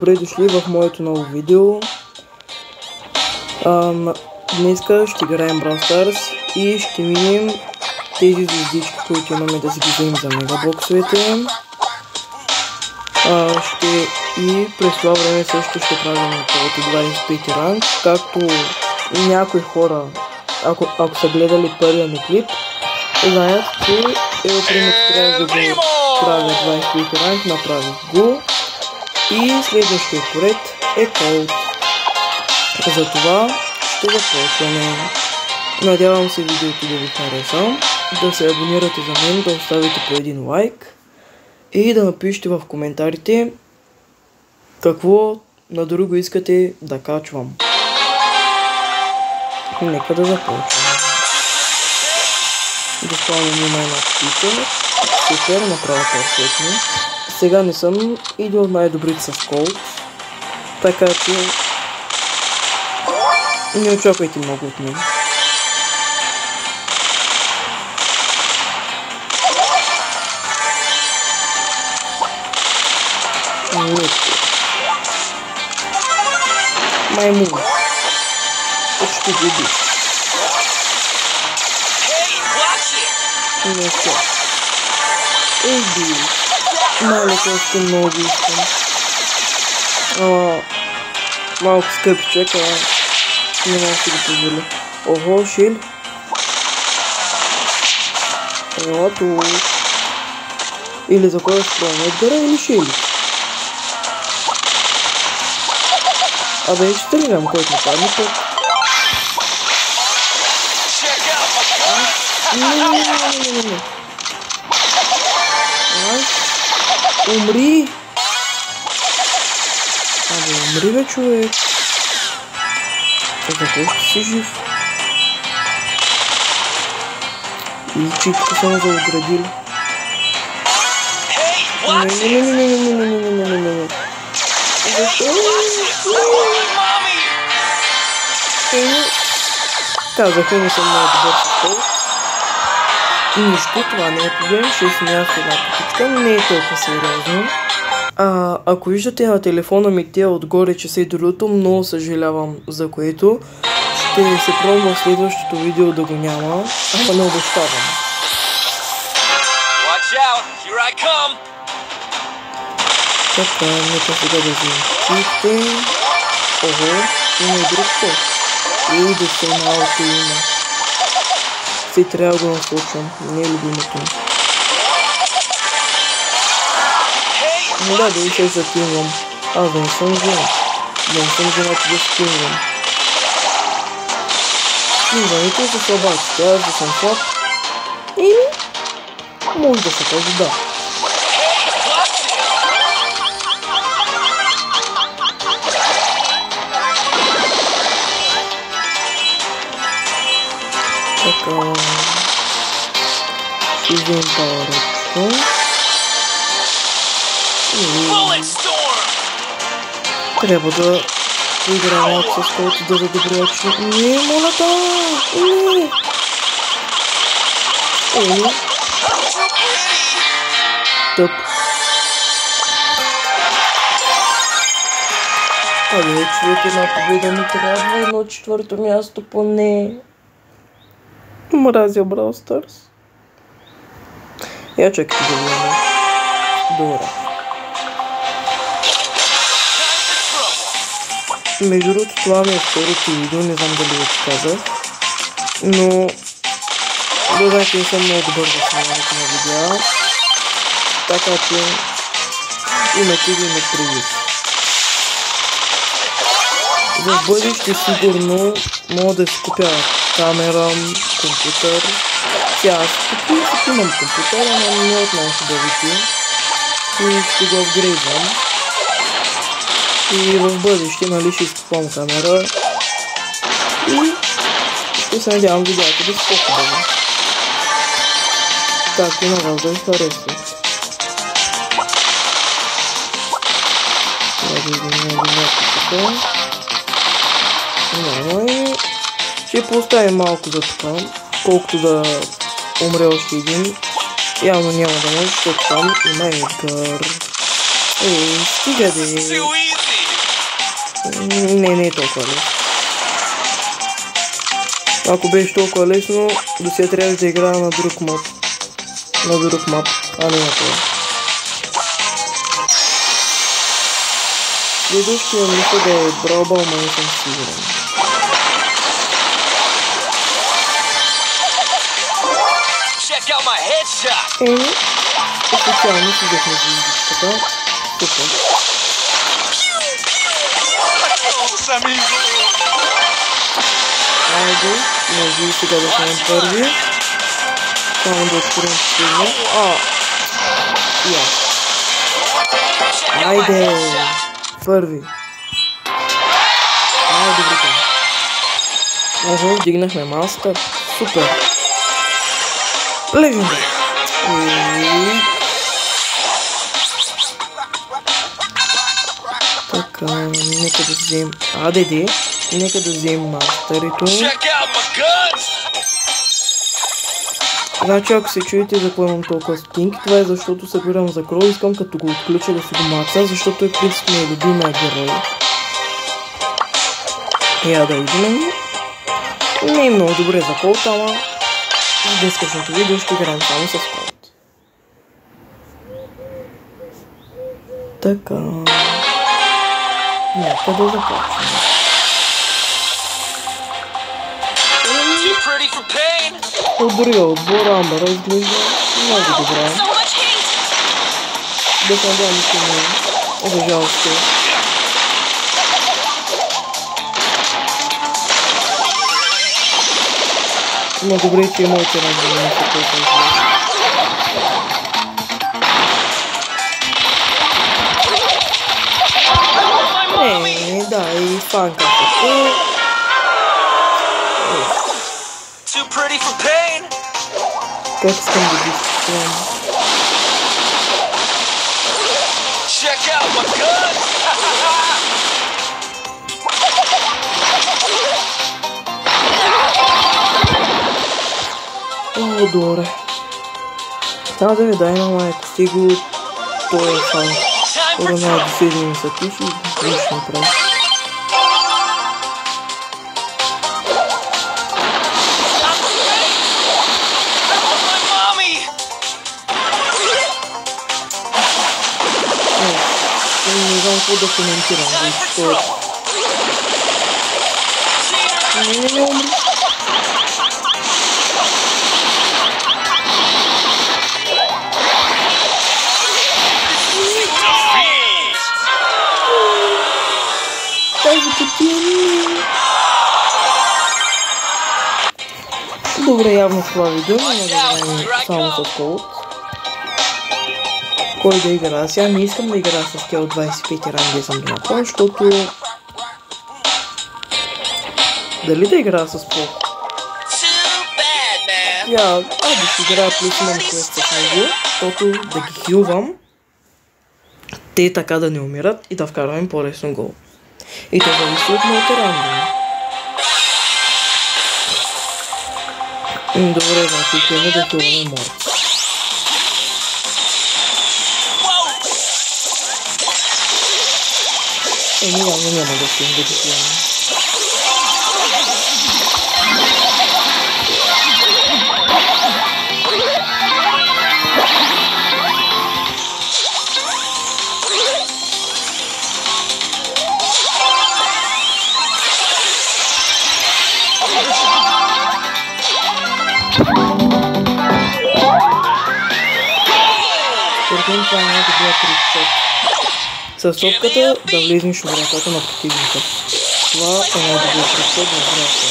Добре дошли в моето ново видео. Днеска ще играем Brawl Stars и ще минем тези звездички, които имаме да си ги вземем за мегабоксовете. И през това време също ще правим от 25 ранг, както някои хора, ако са гледали първия ми клип, знаят, че примерно трябва да го правя 25 ранг, направих го. И следващия поред е Colt. Затова ще започваме. Надявам се видеото да ви хареса, да се абонирате за мен, да оставите по един лайк и да напишете в коментарите какво на друго искате да качвам. Нека да започваме. Доставям има една птица. Супер, направо перфектно. Сега не съм един от най-добрите с Colt, така че не очаквайте много от мен. Маймун. Почти губи. Не все. Ейди. Малко още много искам. Малко скъпи чека, не мога да си го позволя. Ого, Шил. Ела тук. Или за кой ще правим? Едгара или Шили? Абе, ще стрелям, който не падне пък. Не. Умри! Абе, умри бе, човек! За какво ще си жив? И читко съм заоградил. Не. Защо? Казах, не съм много добър с Colt. Нищо, това не е проблем, ще си място една кутичка, но не е толкова сериозно. Ако виждате на телефона ми те отгоре часа и другото, много съжалявам за което. Ще се пробвам в следващото видео да го няма, ама не обещавам. Така, нека сега да вземем птиците. Ого, има и друг ход. И да се малко има. Трябва да насочвам, не е любимото ми. Да и се закинвам. Аз да не съм жена. Да не съм жена, че да скинвам. Скинването са слабаците, аз да съм слаб. Или може да се каже да. Така, ще вземем пауъръчка и трябва да поиграем малко с който да задобрячи. Не, моля да! Не! Тъп. Абе, човек, една победа ми трябва, едно четвърто място поне. Мразя Brawl Stars. Я чакайте да видим. Добре. Между другото, това ми е второто видео, не знам дали вече казах. Но да знаете, не съм много добър за снимането на видеа. Така че имате ги на предвид. За бъдеще сигурно мога да си купя камера, компютър. Аз по принцип имам компютър, ама не от най-хубавите. И ще го апгрейдвам. И в бъдеще, нали, ще изкупвам камера. И ще се надявам видеото да са по-хубаво. Както и на вас да ви харесват. Да видим така. Няма и ще поставим малко за така, колкото да умре още един. Явно няма да може, защото там има Едгар. Ей, стига де. Не е толкова лесно. Ако беше толкова лесно, до сега трябваше да играя на друг мод. На друг мап, а не на това. Следващия мисля да е Браубъл, но не съм сигурен. Официално си взехме звездичката. Супер. Айде, може и сега да сме първи. Само да отворим сигурно. Я. Айде! Първи. Добре. Ого, вдигнахме мастър. Супер. Легенда. Така, нека да вземем АДД. Нека да вземем мастърито. Значи ако се чуете за кой имам толкова стинг, това е защото събирам за крол. Искам като го отключа да си го маца, защото е принцип ми любимия герой. Я да видим. Не е много добре за колт, ама в днескашното видео ще играем само с колт. Така. Нека да започнем. Добрия отбор, Амбър изглежда много добра. Да се надявам, че не за жалостта. Но добре, че и моите разговори са толкова изглежда. Да, и фанка също. Как искам да ги спрям? Добре. Трябва да ви дай на майко си го този фан. Уравнява до 7 са тиши и лично прави. Не знам какво да коментирам, защото... Не умри. Тази кутия. Добре, явно в това видео няма да играем само с колт. Кой да игра? Сега не искам да игра с тя от 25 ранги съм ги направил, защото... Дали да игра с Пол? Да си играя плюс имам квест с него, защото да ги хилвам, те така да не умират и да вкарваме по-лесно гол. И това зависи от моите ранги. Добре, значи искаме да хилваме морд. Явно няма да стигнем да ги хилваме. Според това няма да бъде трик. С топката да влезнеш в вратата на противника. Това е най-добър трик в вратата.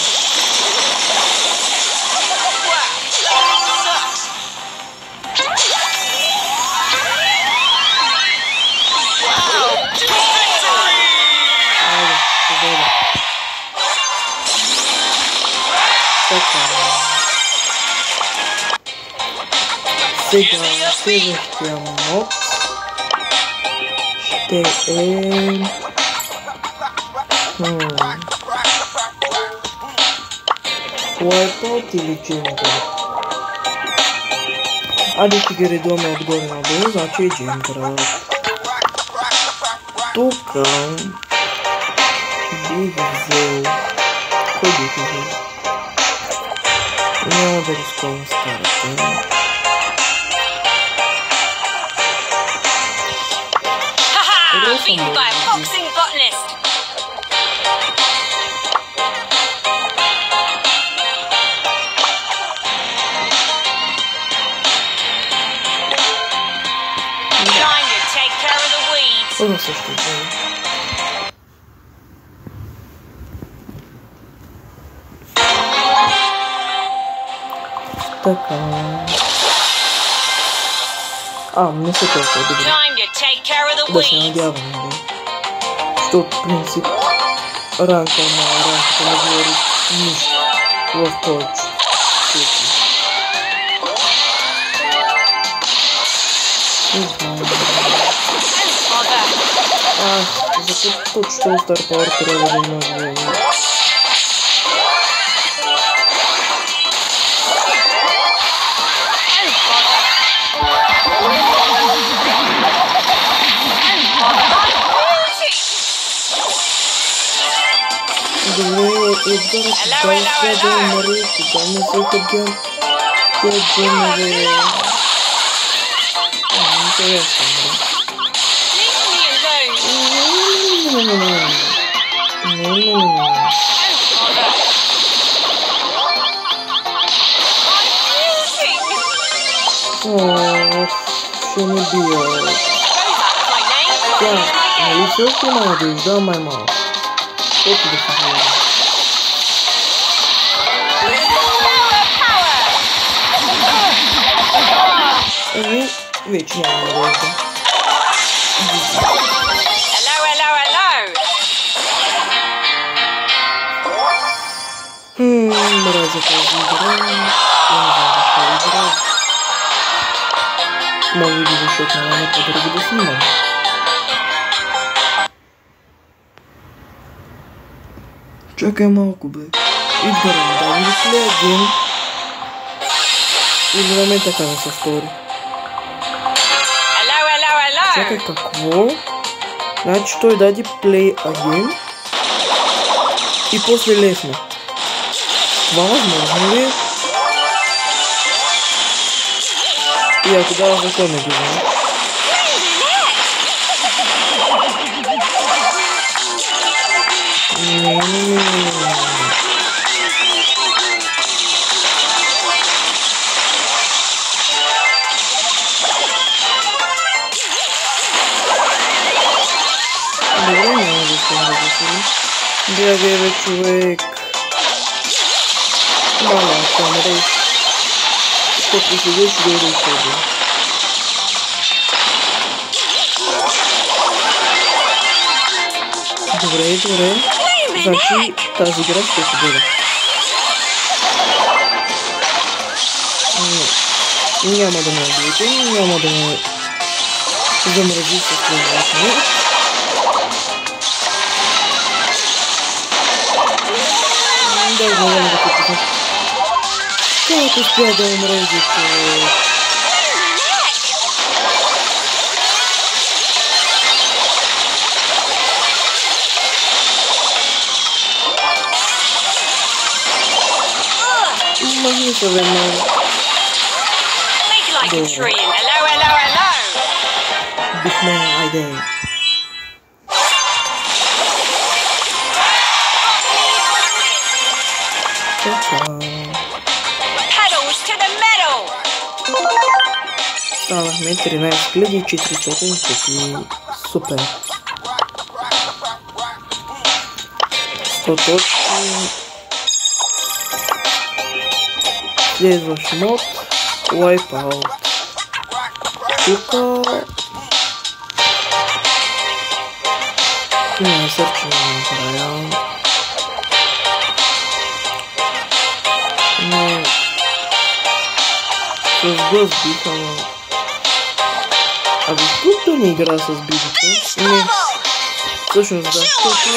Айде, победа. Така. Сега следващия мод ще е... Wipeout или Джингър? Айде ще ги редуваме отгоре надолу, значи е Джингър. Тук бих взел? Кой бих взел? Няма да рискувам старата. Beaten by a boxing botanist. Time to take care of the weeds. Това също е. Така. Не са толкова добре. Да се надявам, да. Защото, в принцип, ранка не говори нищо в повече случаи. За какво точно Star Power трябва да има време? Добре, Едгар, кога да умре, кога не се хъбям, тя джемове... Интересно, ще ме бия. Тя, нали все още няма да издава малко. Колко да се говори? Вече няма да издава. Мразя тази игра. Не знам защо игра. Може би защото няма по-друго да снимам. Чакай малко, бе. Идварам, да ви следим. И на мен така не се стори. Чакай, какво? Значи той даде play again. И после лесна. Това възможно ли? И ако дава защо не го знам? Добре, няма да искам да го сили. Бягай, бе, човек. Мама, ще мреш. Ще посидеш да и тебе. Добре, добре. Значи тази игра ще се бъде. Няма да ме убиете, няма да ме замрази с това. Да, знам да купите. Как успя да умрежи, човек? Махни се веднага. Добре. Бихме, айде. Станахме 13 400 купи. Супер. 100 точки. Следващ мод. Wipeout. Тука... Не, сърча не направя. Но... С бъз бих, ама... тук да не игра с бигото? Не. Всъщност да, защото...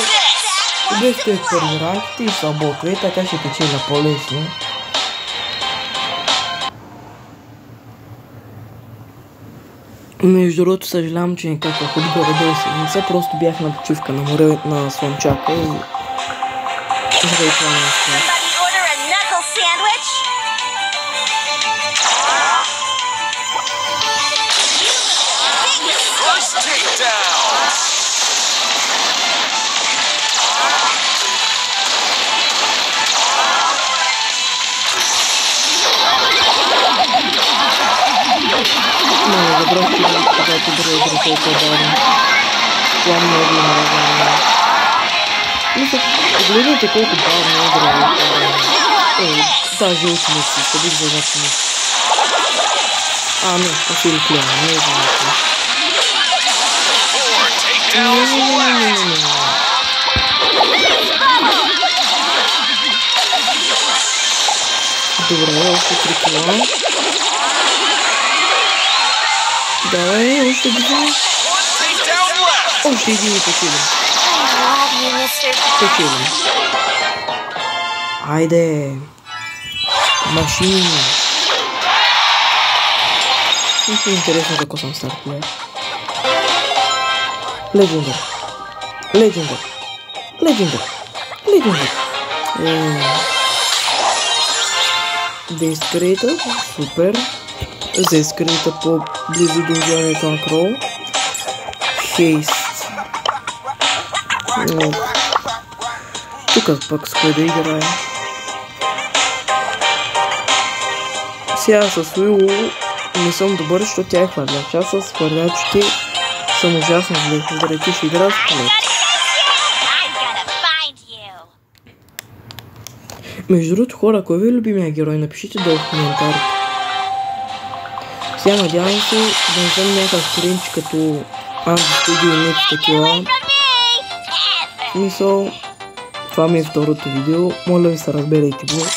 Убехте в първи ранките и саботове, така ще печеля по-лесно. Между другото, съжалявам, че не каках отгоре до седмица, просто бях на почивка на море на Слънчака и Добре, това не е спорт. Somebody order a knuckle sandwich? First takedown. Не, забрах, че когато бъде игра толкова бавно. Това много има разумно. Мисля, гледайте колко бавно игра. Даже ученици, ще бих за ученици. Не, усили клея, не е за ученици. Добре, още 3 кила. Давай, още две. Още един и печелим. Печелим. Айде. Машини. Нищо интересно како съм стар плеер. Легендар. Легендар. Легендар. Легендар. Дескрейта. Супер. За изкрита по-близо до вземането на Кроу. Хейст. Тук пък с кое да играе. Сега с Уило не съм добър, защото тя е хвърляч. Аз с хвърлячите съм ужасно зле. Да речеш игра с колет. Между другото хора, кой ви е любимия герой? Напишите долу в коментарите. Сега надявам се да не съм някакъв кринч като Andy Studio и някакви такива. В смисъл, това ми е второто видео. Моля ви се, разберете го.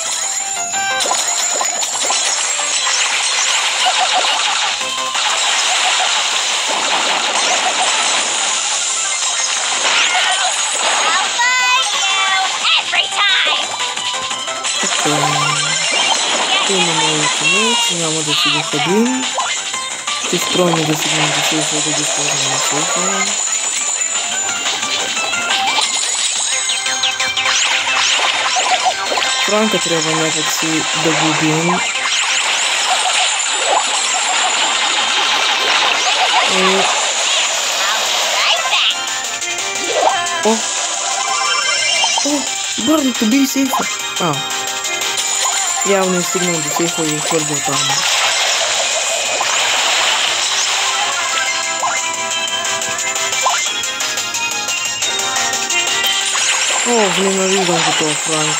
Имаме ученик, няма да си го съдим. Ще строим да си го насейфа, да ги сложим на сейфа. Франка трябва някак си да го убием. Бърнато би сейфа. Явно е стигнал до сейфа и е хвърдил там. Ненавиждам за това Франк.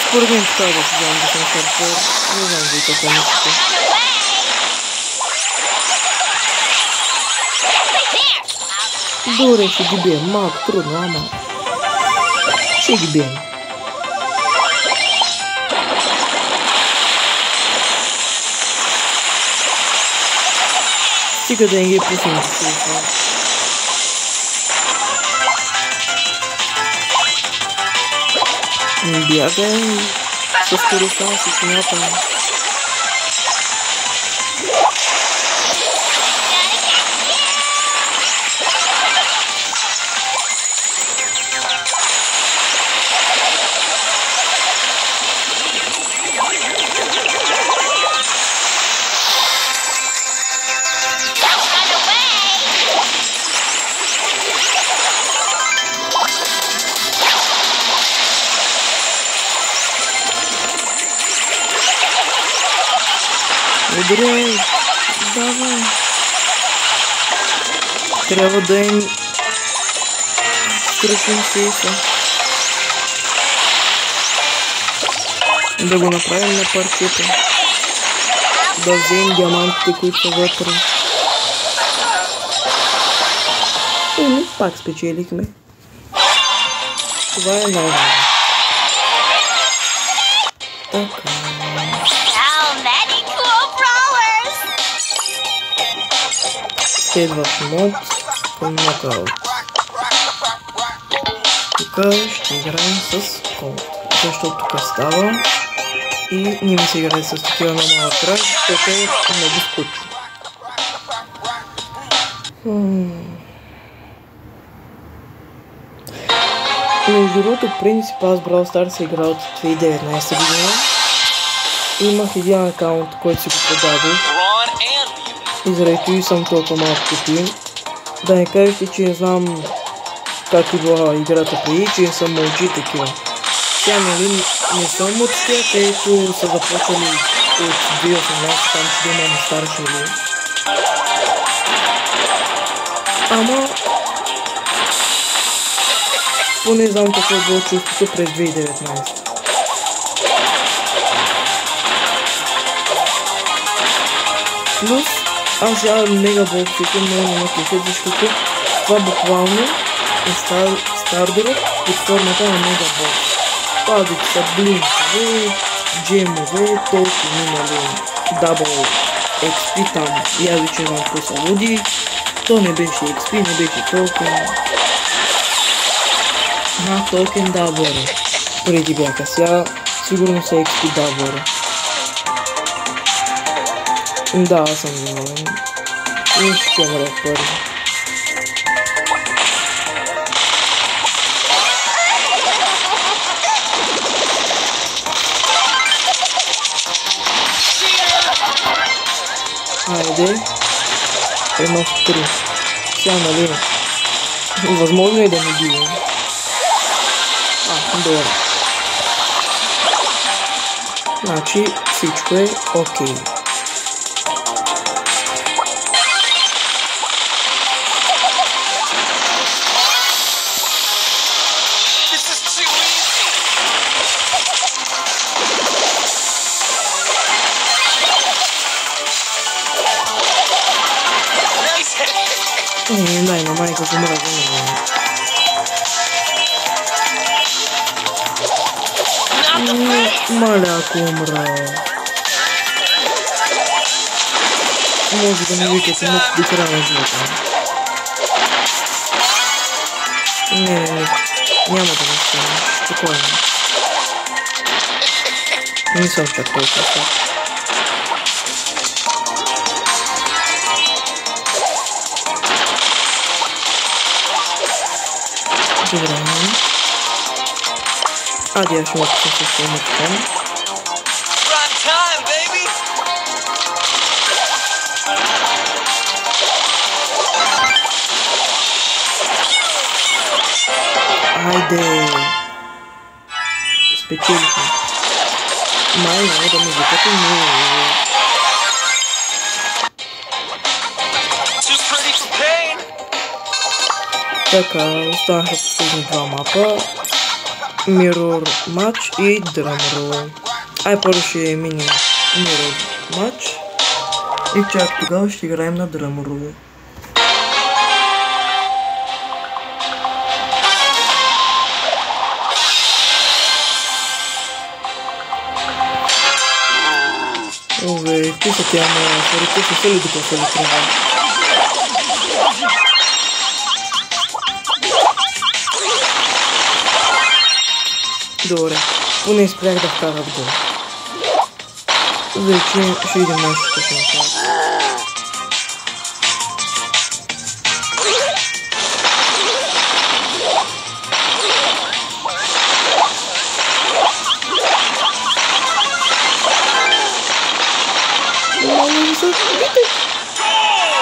Според мен така да си знам да съм хардкор. Не знам за и какво мислите. Добре, ще ги бием. Малко трудно, ама ще ги бием. Стига да не ги пуснем да сейфа. Бягай с скоростта на сетината. Добре, давай. Трябва да им скръшим сейфа. Да го направим на парчета. Да вземем диамантите, които са вътре. И пак спечелихме. Това е най-важно. Така. Следващ мод към нокаут. Тук ще играем с Колт, защото тук става и не ми се играе с такива на малък крак, защото е много скучно. Между другото, принцип, аз Brawl Stars се игра от 2019 година. Имах един акаунт, който си го продадох. И заради това съм толкова малко купил. Да не кажете, че не знам как е била играта преди, че не съм мълчи такива. Сега, нали, не съм от тия, където са започвали от 2018, там че да има на старши или. Ама поне знам какво е било чувството през 2019. Плюс аз сега мегабоксите много не напишат, защото това буквално е стардърът под формата на мегабокс. Пазите са блинкове, джемове, токени, нали, дабл XP там. Я ви че знам какво са луди. То не беше XP, не беше токен. Токен даблъри. Преди бяха, сега сигурно са XP даблъри. Да, аз съм виновен. И ще умре първи. Айде. 1-3. Сега, нали? Възможно е да не бива. Добре. Значи всичко е окей. Дай на майка за мраза. Маля, ако умра. Може да не викате до края на живота. Не, няма да не стане. Спокойно. Не съм чак толкова слаб. Добре. Ади, аз ще написам също едно така. Айде! Спечелихме. Май, няма да ме викате, но... Така, останаха последни два мапа. Mirror матч и Drum Roll. Първо ще минем Mirror матч. И чак тогава ще играем на Drum Roll. Ове, какви са тя на хорите? Са се ли докосали трава? Добре, поне спрях да вкарат гол. Вече ще идем нещо ще направят.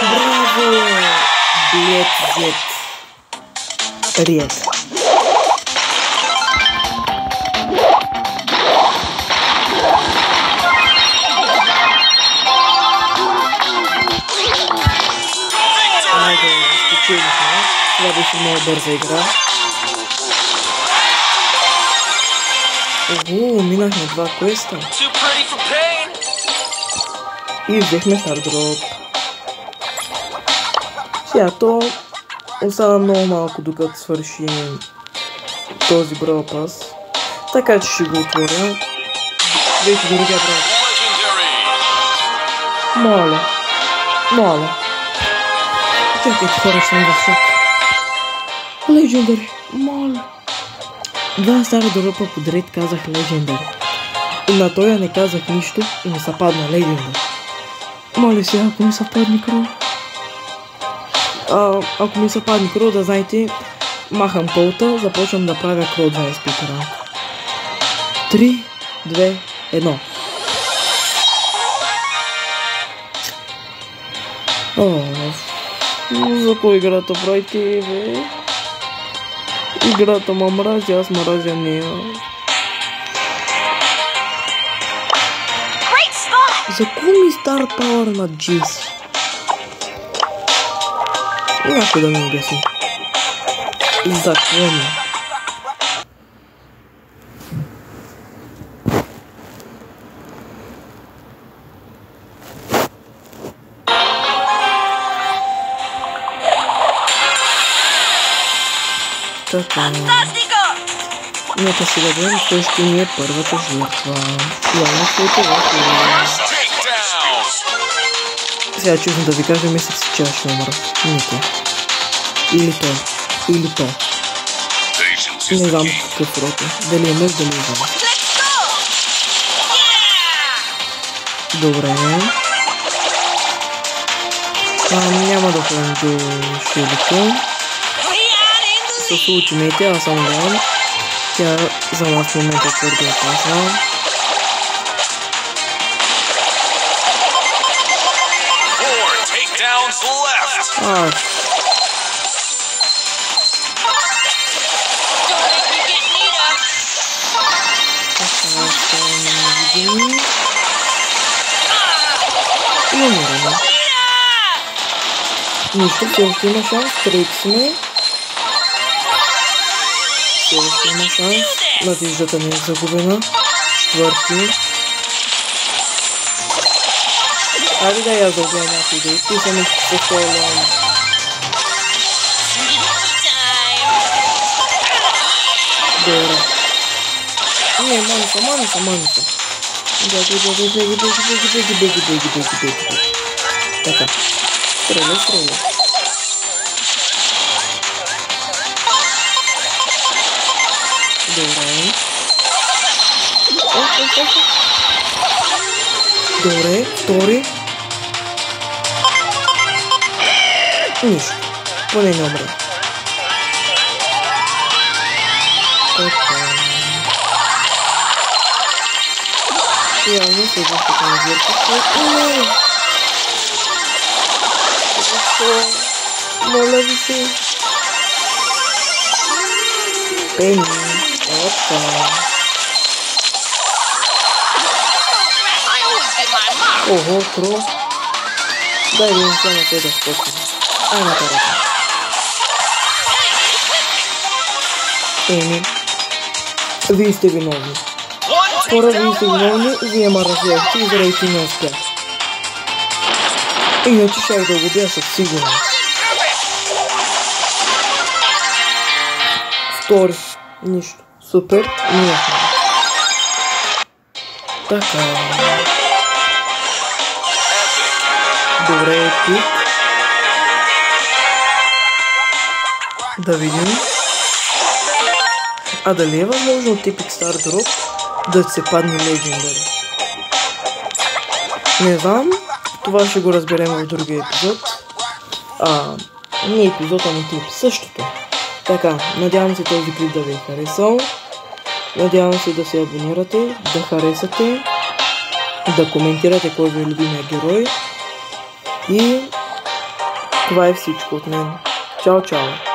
Браво! Блед зет. Ред. Това беше много бърза игра. Ого, минахме два квеста. И взехме стардроп. Сега то остана много малко докато свърши този Brawl Pass. Така че ще го отворя. Вече дори да брат. Моля. Чакайте, хора, съм в шок. Legendary, моля. Два стара дропа подред казах Legendary. И на тоя не казах нищо и ми се падна Legendary. Моля сега, ако ми се падне кръв. Ако ми се падне кръв, да знаете, Махам пулта, започвам да правя Кро 25 ранг. 3, 2, 1. За кой играта правите, бе? Играта ма мрази, аз мразя нея. За кой ми стар пауър на Джис? Някой да ми обясни. За кой ми? Така. Нека си дадем, кой ще ни е първата жертва. Явно ще е това. Сега честно да ви кажа, мисля си, че аз ще умра. Никой. Или той. Или той. Не знам какъв род е. Дали е мъж, дали е жена. Добре. Няма да ходим до шилото. С ултимейте, аз съм гледам. Тя за нас в момента твърде опасна. И умираме. Нищо, все още има шанс, трети сме. Все още има шанс. Надеждата не е загубена. Четвърти. Айде да я забия някой да изписаме с това. Добре. Не, маниса. Беги. Така. Стреля. Добре, втори. Нищо. Поне не умре. Така. Явно следващата на зверката. Не! Защо? Моля ви се. Пени. Опа. Ого, Кро. Дай да им само те да скочим. Ай на тарата. Еми. Вие сте виновни. Хора, вие сте виновни, вие ма разлехте и заради не успях. Иначе щях да го бия със сигурност. Втори. Нищо. Супер. Ние сме. Така. Добре, пик. Да видим. А дали е възможно от Epic Star Drop да се падне Legendary? Не знам. Това ще го разберем в другия епизод. Не епизод, ами клип. Същото. Така, надявам се този клип да ви е харесал. Надявам се да се абонирате, да харесате, да коментирате кой ви е любимия герой. И това е всичко от мен. Чао, чао!